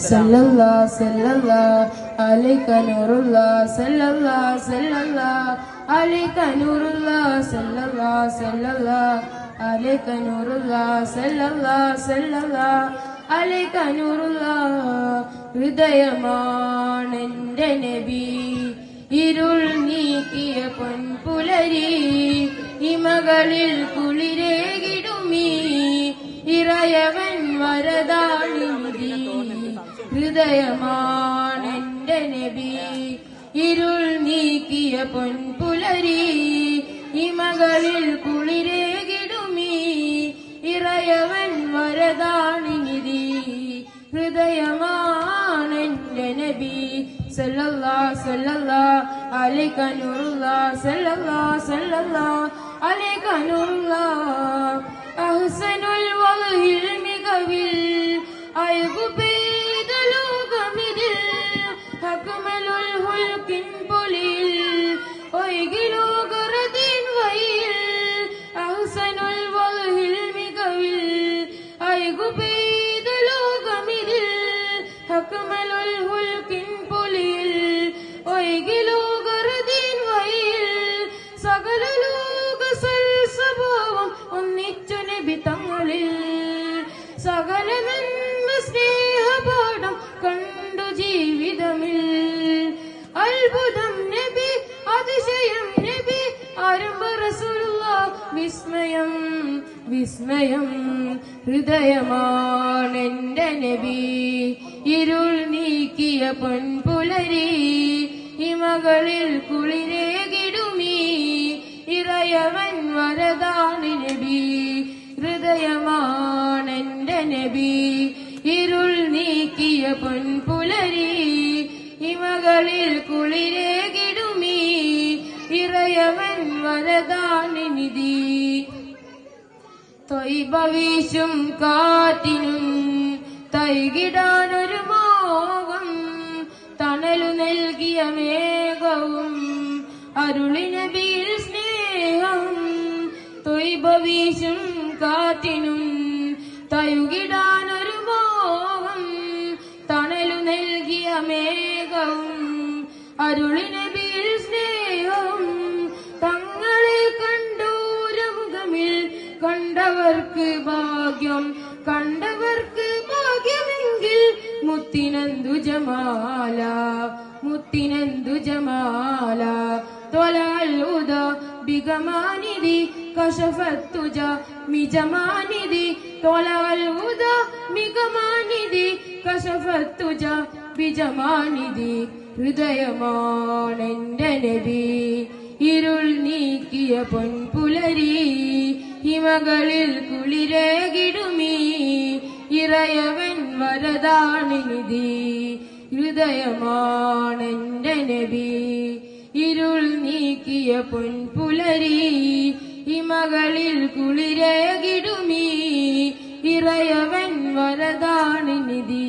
സല്ലല്ലാഹു സല്ലല്ലാഹു അലൈക നൂറുല്ലാഹ് സല്ലല്ലാഹു സല്ലല്ലാഹു അലൈക നൂറുല്ലാഹ് സല്ലല്ലാഹു സല്ലല്ലാഹു അലൈക നൂറുല്ലാഹ് സല്ലല്ലാഹു സല്ലല്ലാഹു അലൈക നൂറുല്ലാഹ്. ഹൃദയമാണെന്റെ നബി, ഇരുൾ നീക്കിയ പൊൻപുലരി, ഇമകളിൽ കുളിരേകിടുമീ ഇറയവൻ വരദാനിധി. ഹൃദയമാണെന്റെ നബി, ഇരുൾ നീക്കിയ പൊൻപുലരി, ഇമകളിൽ കുളിരേകിടുമീ ഇറയവൻ വരദാനിധി. ഹൃദയമാണെന്റെ നബി സല്ലല്ലാഹു സല്ലല്ലാഹു അലൈക നൂറുല്ലാഹ് സല്ലല്ലാഹു സല്ലല്ലാഹു അലൈക നൂറുല്ലാഹ്. അഹ്സനുൽ വൽഹിൽ മികവിൽ അയകു പെയ്ത ലോകമിതിൽ, അക്മലുൽ ഹുൽകിൻ പൊലിൽ ഒയ്കിലോകറതിൻ വയിൽ. അഹ്സനുൽ വൽഹിൽ മികവിൽ അയകു പെയ്ത ലോകമിതിൽ, അക്മലുൽ ഹുൽകിൻ പൊലിൽ ഒയ്കിലോകറതിൻ വയിൽ. സകല ലോക സൽസ്വഭാവം ഒന്നിച്ചു നബി തങ്ങളിൽ, സകല നന്മ സ്നേഹപാഠം കണ്ടു ജീവിതമിൽ. അത്ഭുതം നബി, അതിശയം നബി, ആരംഭ റസൂലുള്ളാഹ്, വിസ്മയം വിസ്മയം. ഹൃദയമാണെന്റെ നബി, ഇരുൾ നീക്കിയ പൊൻപുലരി, ഇമകളിൽ കുളിരേകിടുമീ ഇറയവൻ വരദാനി നബി. ഹൃദയമാണെന്റെ നബി, ഇരുൾ നീക്കിയ പൊൻപുലരി, ഇമകളിൽ കുളിരേകിടുമീ ഇറയവൻ വരദാനിധി. ത്വയ്ബ വീശും കാറ്റിനും തൈകിടാനൊരു മോഹം, തണലു നൽകിയ മേഘവും അരുളി നബിയിൽ സ്നേഹം. ത്വയ്ബ വീശും കാറ്റിനും തൈകിടാനൊരു മോഹം, തണലു നൽകിയ മേഘവും അരുളി നബിയിൽ സ്നേഹം. തങ്ങളെ കണ്ടൂരമുഖമിൽ കണ്ടവർക്ക് ഭാഗ്യം, കണ്ടവർക്ക് ഭാഗ്യമെങ്കിൽ മുത്തിനന്ദു ജമാല, മുത്തിനന്ദു ജമാല. ത്വലഅൽ ഉദ ബിഗമാനിദി കശഫത്തുജ മിജമാനിദി. ത്വലഅൽ ഉദ ബിഗമാനിദി കശഫത്തുജ ബിജമാനിദി. ഹൃദയമാണെന്റെ നബി, ഇരുൾ നീക്കിയ പൊൻപുലരി, ഹിമകളിൽ കുളിരേകിടുമീ ഇറയവൻ വരദാനിധി. ഹൃദയമാണെന്റെ നബി, ഇരുൾ നീക്കിയ പൊൻപുലരി, ഹിമകളിൽ കുളിരേകിടുമീ ഇറയവൻ വരദാനിധി.